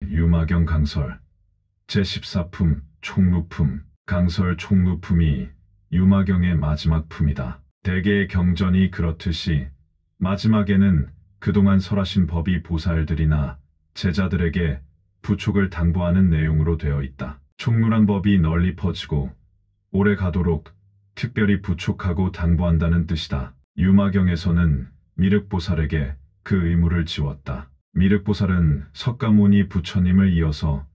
유마경 강설 제14품 총루품. 강설 총루품이 유마경의 마지막 품이다. 대개의 경전이 그렇듯이 마지막에는 그동안 설하신 법이 보살들이나 제자들에게 부촉을 당부하는 내용으로 되어 있다. 총루란 법이 널리 퍼지고 오래 가도록 특별히 부촉하고 당부한다는 뜻이다. 유마경에서는 미륵보살에게 그 의무를 지웠다. 미륵보살은 석가모니 부처님을 이어서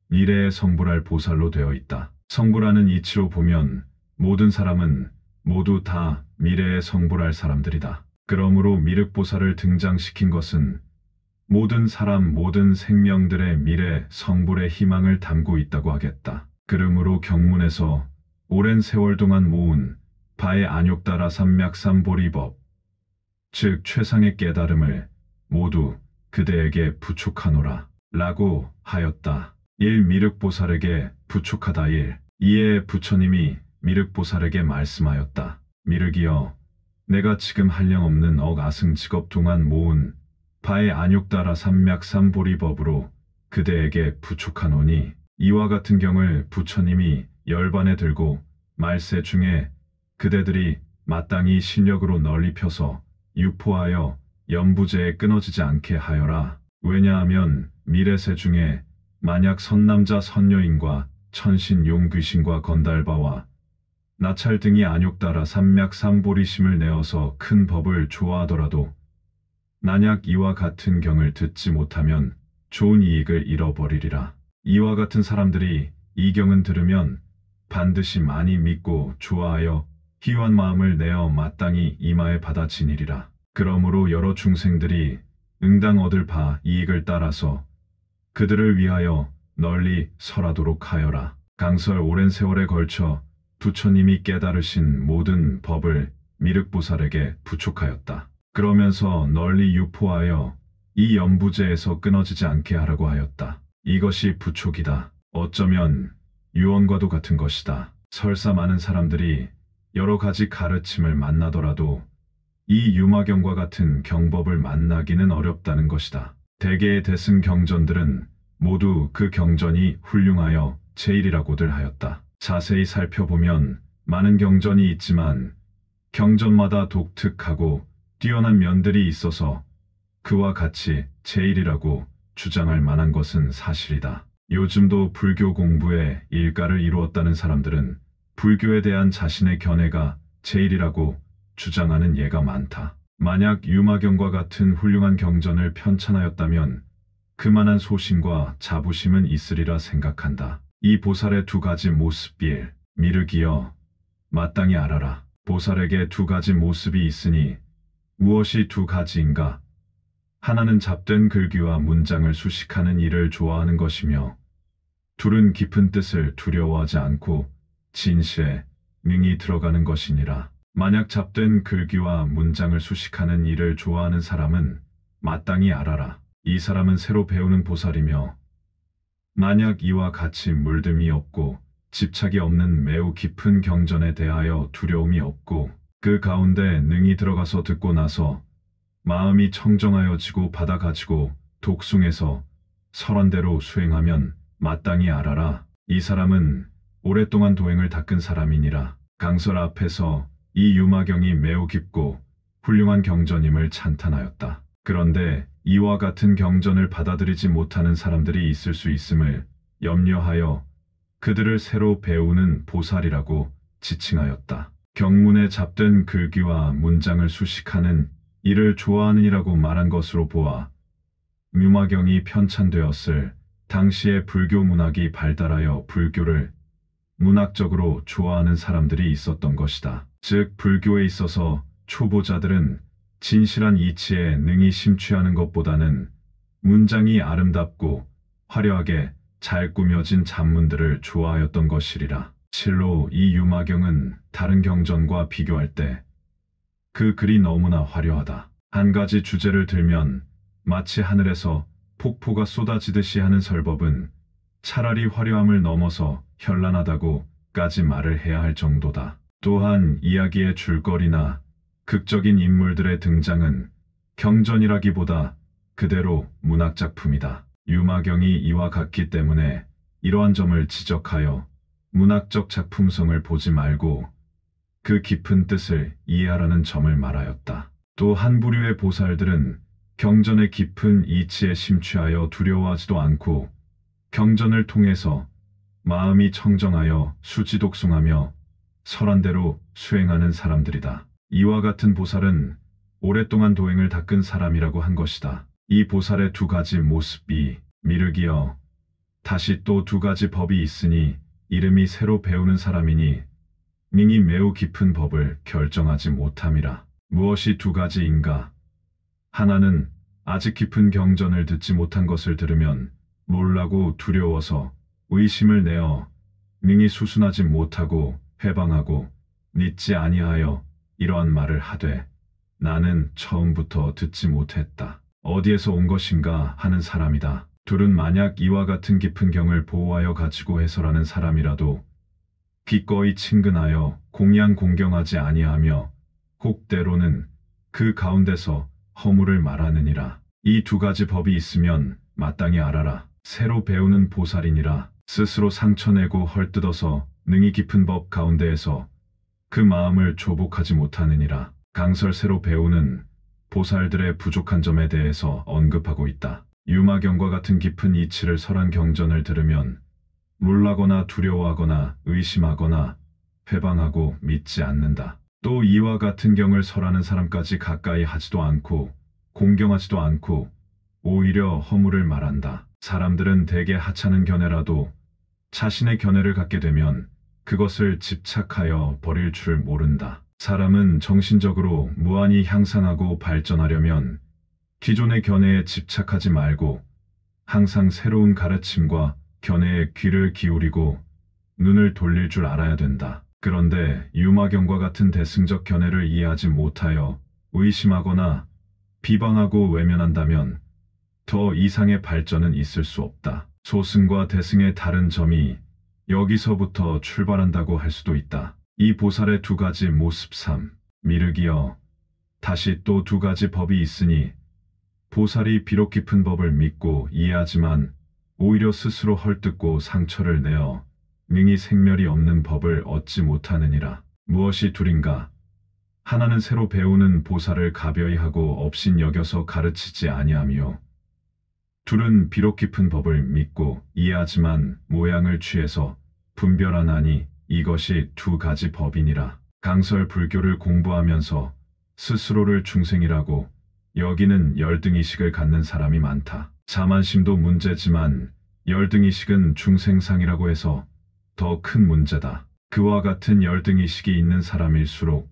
미래에 성불할 보살로 되어 있다. 성불하는 이치로 보면 모든 사람은 모두 다 미래에 성불할 사람들이다. 그러므로 미륵보살을 등장시킨 것은 모든 사람, 모든 생명들의 미래 성불의 희망을 담고 있다고 하겠다. 그러므로 경문에서 오랜 세월 동안 모은 바의 안욕다라 삼맥삼보리법, 즉 최상의 깨달음을 모두 그대에게 부촉하노라 라고 하였다. 1. 미륵보살에게 부촉하다. 1. 이에 부처님이 미륵보살에게 말씀하였다. 미륵이여, 내가 지금 한량없는 억아승 직업 동안 모은 바의 안욕다라 삼맥삼보리법으로 그대에게 부촉하노니, 이와 같은 경을 부처님이 열반에 들고 말세 중에 그대들이 마땅히 신력으로 널리 펴서 유포하여 연부제에 끊어지지 않게 하여라. 왜냐하면 미래세 중에 만약 선남자 선여인과 천신 용귀신과 건달바와 나찰 등이 안욕따라 삼맥삼보리심을 내어서 큰 법을 좋아하더라도 만약 이와 같은 경을 듣지 못하면 좋은 이익을 잃어버리리라. 이와 같은 사람들이 이 경은 들으면 반드시 많이 믿고 좋아하여 희유한 마음을 내어 마땅히 이마에 받아 지니리라. 그러므로 여러 중생들이 응당 얻을 바 이익을 따라서 그들을 위하여 널리 설하도록 하여라. 강설 오랜 세월에 걸쳐 부처님이 깨달으신 모든 법을 미륵보살에게 부촉하였다. 그러면서 널리 유포하여 이 연부제에서 끊어지지 않게 하라고 하였다. 이것이 부촉이다. 어쩌면 유언과도 같은 것이다. 설사 많은 사람들이 여러 가지 가르침을 만나더라도 이 유마경과 같은 경법을 만나기는 어렵다는 것이다. 대개의 대승 경전들은 모두 그 경전이 훌륭하여 제일이라고들 하였다. 자세히 살펴보면 많은 경전이 있지만 경전마다 독특하고 뛰어난 면들이 있어서 그와 같이 제일이라고 주장할 만한 것은 사실이다. 요즘도 불교 공부에 일가를 이루었다는 사람들은 불교에 대한 자신의 견해가 제일이라고 주장하는 예가 많다. 만약 유마경과 같은 훌륭한 경전을 편찬하였다면 그만한 소신과 자부심은 있으리라 생각한다. 이 보살의 두 가지 모습. 1. 미륵이여, 마땅히 알아라. 보살에게 두 가지 모습이 있으니 무엇이 두 가지인가? 하나는 잡된 글귀와 문장을 수식하는 일을 좋아하는 것이며, 둘은 깊은 뜻을 두려워하지 않고 진실에 능히 들어가는 것이니라. 만약 잡된 글귀와 문장을 수식하는 일을 좋아하는 사람은 마땅히 알아라. 이 사람은 새로 배우는 보살이며, 만약 이와 같이 물듦이 없고 집착이 없는 매우 깊은 경전에 대하여 두려움이 없고 그 가운데 능히 들어가서 듣고 나서 마음이 청정하여지고 받아가지고 독숭해서 설한대로 수행하면 마땅히 알아라. 이 사람은 오랫동안 도행을 닦은 사람이니라. 강설 앞에서 이 유마경이 매우 깊고 훌륭한 경전임을 찬탄하였다. 그런데 이와 같은 경전을 받아들이지 못하는 사람들이 있을 수 있음을 염려하여 그들을 새로 배우는 보살이라고 지칭하였다. 경문에 잡된 글귀와 문장을 수식하는 이를 좋아하느니라고 말한 것으로 보아 유마경이 편찬되었을 당시에 불교 문학이 발달하여 불교를 문학적으로 좋아하는 사람들이 있었던 것이다. 즉 불교에 있어서 초보자들은 진실한 이치에 능히 심취하는 것보다는 문장이 아름답고 화려하게 잘 꾸며진 잡문들을 좋아하였던 것이리라. 실로 이 유마경은 다른 경전과 비교할 때 그 글이 너무나 화려하다. 한 가지 주제를 들면 마치 하늘에서 폭포가 쏟아지듯이 하는 설법은 차라리 화려함을 넘어서 현란하다고까지 말을 해야 할 정도다. 또한 이야기의 줄거리나 극적인 인물들의 등장은 경전이라기보다 그대로 문학작품이다. 유마경이 이와 같기 때문에 이러한 점을 지적하여 문학적 작품성을 보지 말고 그 깊은 뜻을 이해하라는 점을 말하였다. 또 한 부류의 보살들은 경전의 깊은 이치에 심취하여 두려워하지도 않고 경전을 통해서 마음이 청정하여 수지독송하며 설한대로 수행하는 사람들이다. 이와 같은 보살은 오랫동안 도행을 닦은 사람이라고 한 것이다. 이 보살의 두 가지 모습이 미륵이여 다시 또 두 가지 법이 있으니 이름이 새로 배우는 사람이니 능히 매우 깊은 법을 결정하지 못함이라. 무엇이 두 가지인가? 하나는 아직 깊은 경전을 듣지 못한 것을 들으면 놀라고 두려워서 의심을 내어 능히 수순하지 못하고 회방하고 믿지 아니하여 이러한 말을 하되 나는 처음부터 듣지 못했다. 어디에서 온 것인가 하는 사람이다. 둘은 만약 이와 같은 깊은 경을 보호하여 가지고 해설하는 사람이라도 기꺼이 친근하여 공양 공경하지 아니하며 혹 때로는 그 가운데서 허물을 말하느니라. 이 두 가지 법이 있으면 마땅히 알아라. 새로 배우는 보살이니라. 스스로 상처내고 헐뜯어서 능히 깊은 법 가운데에서 그 마음을 조복하지 못하느니라. 강설 새로 배우는 보살들의 부족한 점에 대해서 언급하고 있다. 유마경과 같은 깊은 이치를 설한 경전을 들으면 놀라거나 두려워하거나 의심하거나 회방하고 믿지 않는다. 또 이와 같은 경을 설하는 사람까지 가까이 하지도 않고 공경하지도 않고 오히려 허물을 말한다. 사람들은 대개 하찮은 견해라도 자신의 견해를 갖게 되면 그것을 집착하여 버릴 줄 모른다. 사람은 정신적으로 무한히 향상하고 발전하려면 기존의 견해에 집착하지 말고 항상 새로운 가르침과 견해에 귀를 기울이고 눈을 돌릴 줄 알아야 된다. 그런데 유마경과 같은 대승적 견해를 이해하지 못하여 의심하거나 비방하고 외면한다면 더 이상의 발전은 있을 수 없다. 소승과 대승의 다른 점이 여기서부터 출발한다고 할 수도 있다. 이 보살의 두 가지 모습 3. 미륵이여 다시 또 두 가지 법이 있으니 보살이 비록 깊은 법을 믿고 이해하지만 오히려 스스로 헐뜯고 상처를 내어 능히 생멸이 없는 법을 얻지 못하느니라. 무엇이 둘인가? 하나는 새로 배우는 보살을 가벼이 하고 업신 여겨서 가르치지 아니하며 둘은 비록 깊은 법을 믿고 이해하지만 모양을 취해서 분별하나니 이것이 두 가지 법이니라. 강설 불교를 공부하면서 스스로를 중생이라고 여기는 열등의식을 갖는 사람이 많다. 자만심도 문제지만 열등의식은 중생상이라고 해서 더 큰 문제다. 그와 같은 열등의식이 있는 사람일수록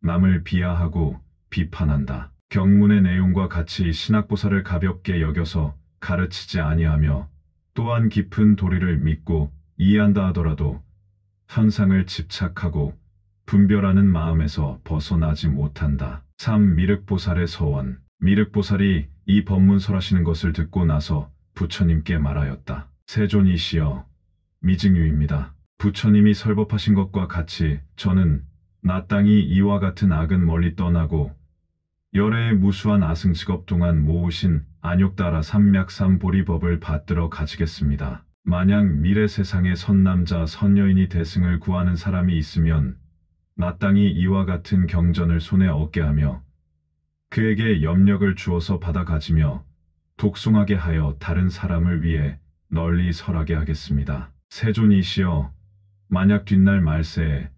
남을 비하하고 비판한다. 경문의 내용과 같이 신학보살을 가볍게 여겨서 가르치지 아니하며 또한 깊은 도리를 믿고 이해한다 하더라도 현상을 집착하고 분별하는 마음에서 벗어나지 못한다. 3. 미륵보살의 서원. 미륵보살이 이 법문 설하시는 것을 듣고 나서 부처님께 말하였다. 세존이시여 미증유입니다. 부처님이 설법하신 것과 같이 저는 마땅히 이와 같은 악은 멀리 떠나고 열애의 무수한 아승직업 동안 모으신 안욕따라 삼맥삼보리법을 받들어 가지겠습니다. 만약 미래 세상에 선남자 선여인이 대승을 구하는 사람이 있으면 마땅히 이와 같은 경전을 손에 얻게 하며 그에게 염력을 주어서 받아 가지며 독송하게 하여 다른 사람을 위해 널리 설하게 하겠습니다. 세존이시여 만약 뒷날 말세에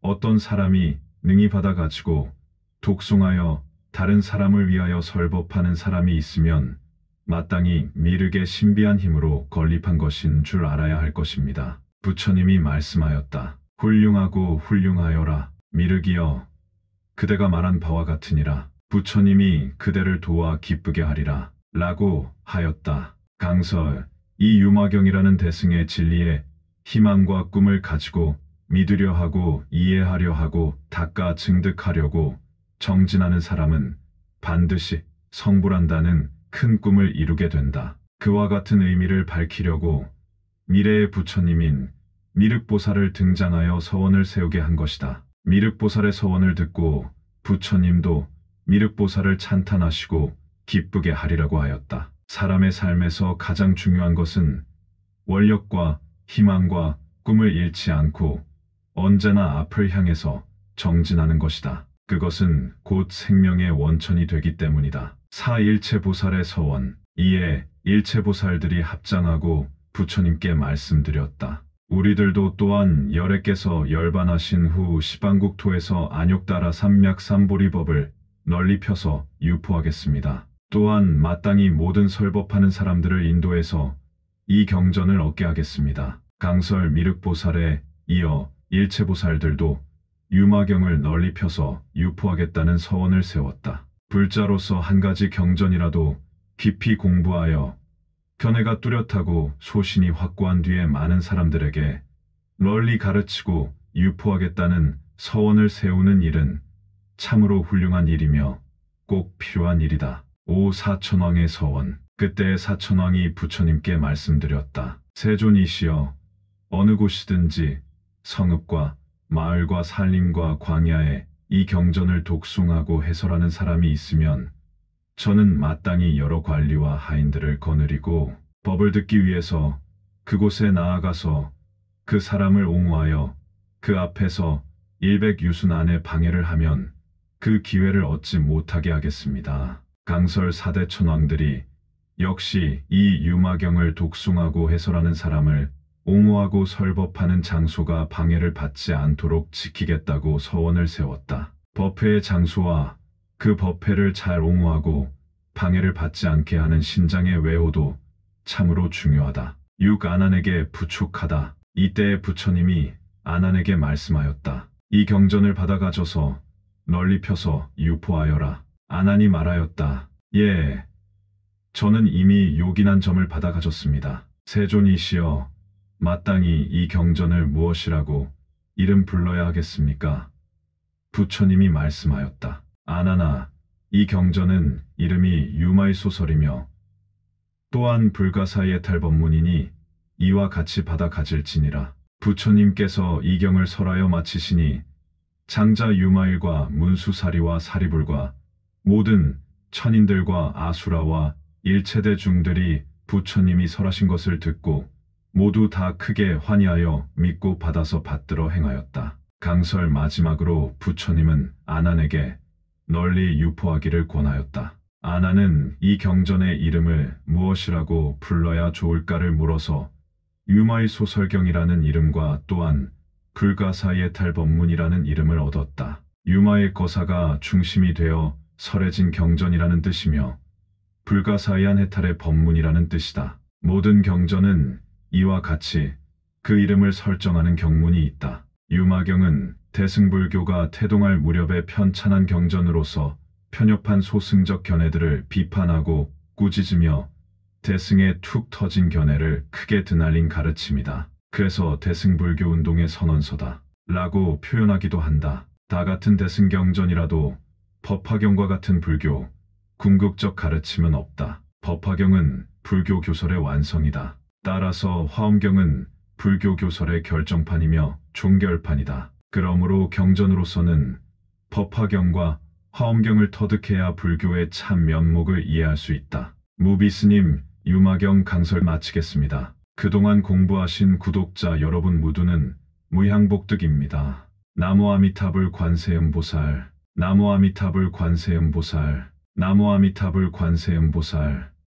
어떤 사람이 능히 받아 가지고 독송하여 다른 사람을 위하여 설법하는 사람이 있으면 마땅히 미륵의 신비한 힘으로 건립한 것인 줄 알아야 할 것입니다. 부처님이 말씀하였다. 훌륭하고 훌륭하여라. 미륵이여 그대가 말한 바와 같으니라. 부처님이 그대를 도와 기쁘게 하리라. 라고 하였다. 강설. 이 유마경이라는 대승의 진리에 희망과 꿈을 가지고 믿으려 하고 이해하려 하고 닦아 증득하려고 정진하는 사람은 반드시 성불한다는 큰 꿈을 이루게 된다. 그와 같은 의미를 밝히려고 미래의 부처님인 미륵보살을 등장하여 서원을 세우게 한 것이다. 미륵보살의 서원을 듣고 부처님도 미륵보살을 찬탄하시고 기쁘게 하리라고 하였다. 사람의 삶에서 가장 중요한 것은 원력과 희망과 꿈을 잃지 않고 언제나 앞을 향해서 정진하는 것이다. 그것은 곧 생명의 원천이 되기 때문이다. 사일체보살의 서원. 이에 일체보살들이 합장하고 부처님께 말씀드렸다. 우리들도 또한 열애께서 열반하신 후 시방국토에서 안욕따라 삼맥삼보리법을 널리 펴서 유포하겠습니다. 또한 마땅히 모든 설법하는 사람들을 인도해서 이 경전을 얻게 하겠습니다. 강설 미륵보살에 이어 일체보살들도 유마경을 널리 펴서 유포하겠다는 서원을 세웠다. 불자로서 한 가지 경전이라도 깊이 공부하여 견해가 뚜렷하고 소신이 확고한 뒤에 많은 사람들에게 널리 가르치고 유포하겠다는 서원을 세우는 일은 참으로 훌륭한 일이며 꼭 필요한 일이다. 오 사천왕의 서원. 그때 사천왕이 부처님께 말씀드렸다. 세존이시여, 어느 곳이든지 성읍과 마을과 산림과 광야에 이 경전을 독송하고 해설하는 사람이 있으면 저는 마땅히 여러 관리와 하인들을 거느리고 법을 듣기 위해서 그곳에 나아가서 그 사람을 옹호하여 그 앞에서 일백유순 안에 방해를 하면 그 기회를 얻지 못하게 하겠습니다. 강설 사대천왕들이 역시 이 유마경을 독송하고 해설하는 사람을 옹호하고 설법하는 장소가 방해를 받지 않도록 지키겠다고 서원을 세웠다. 법회의 장소와 그 법회를 잘 옹호하고 방해를 받지 않게 하는 신장의 외호도 참으로 중요하다. 육 아난에게 부축하다. 이때 부처님이 아난에게 말씀하였다. 이 경전을 받아 가져서 널리 펴서 유포하여라. 아난이 말하였다. 예, 저는 이미 요긴한 점을 받아 가졌습니다. 세존이시여, 마땅히 이 경전을 무엇이라고 이름 불러야 하겠습니까? 부처님이 말씀하였다. 아난아, 이 경전은 이름이 유마의 소설이며 또한 불가사의 탈법문이니 이와 같이 받아 가질지니라. 부처님께서 이 경을 설하여 마치시니 장자 유마일과 문수사리와 사리불과 모든 천인들과 아수라와 일체대중들이 부처님이 설하신 것을 듣고 모두 다 크게 환희하여 믿고 받아서 받들어 행하였다. 강설 마지막으로 부처님은 아난에게 널리 유포하기를 권하였다. 아난은 이 경전의 이름을 무엇이라고 불러야 좋을까를 물어서 유마의 소설경이라는 이름과 또한 불가사의 탈법문이라는 이름을 얻었다. 유마의 거사가 중심이 되어 설해진 경전이라는 뜻이며 불가사의한 해탈의 법문이라는 뜻이다. 모든 경전은 이와 같이 그 이름을 설정하는 경문이 있다. 유마경은 대승불교가 태동할 무렵의 편찬한 경전으로서 편협한 소승적 견해들을 비판하고 꾸짖으며 대승의 툭 터진 견해를 크게 드날린 가르침이다. 그래서 대승불교 운동의 선언서다 라고 표현하기도 한다. 다 같은 대승경전이라도 법화경과 같은 불교, 궁극적 가르침은 없다. 법화경은 불교 교설의 완성이다. 따라서 화엄경은 불교 교설의 결정판이며 종결판이다. 그러므로 경전으로서는 법화경과 화엄경을 터득해야 불교의 참 면목을 이해할 수 있다. 무비스님, 유마경 강설 마치겠습니다. 그동안 공부하신 구독자 여러분 모두는 무향복득입니다. 나무 아미타불 관세음보살, 나무 아미타불 관세음보살, 나무 아미타불 관세음보살.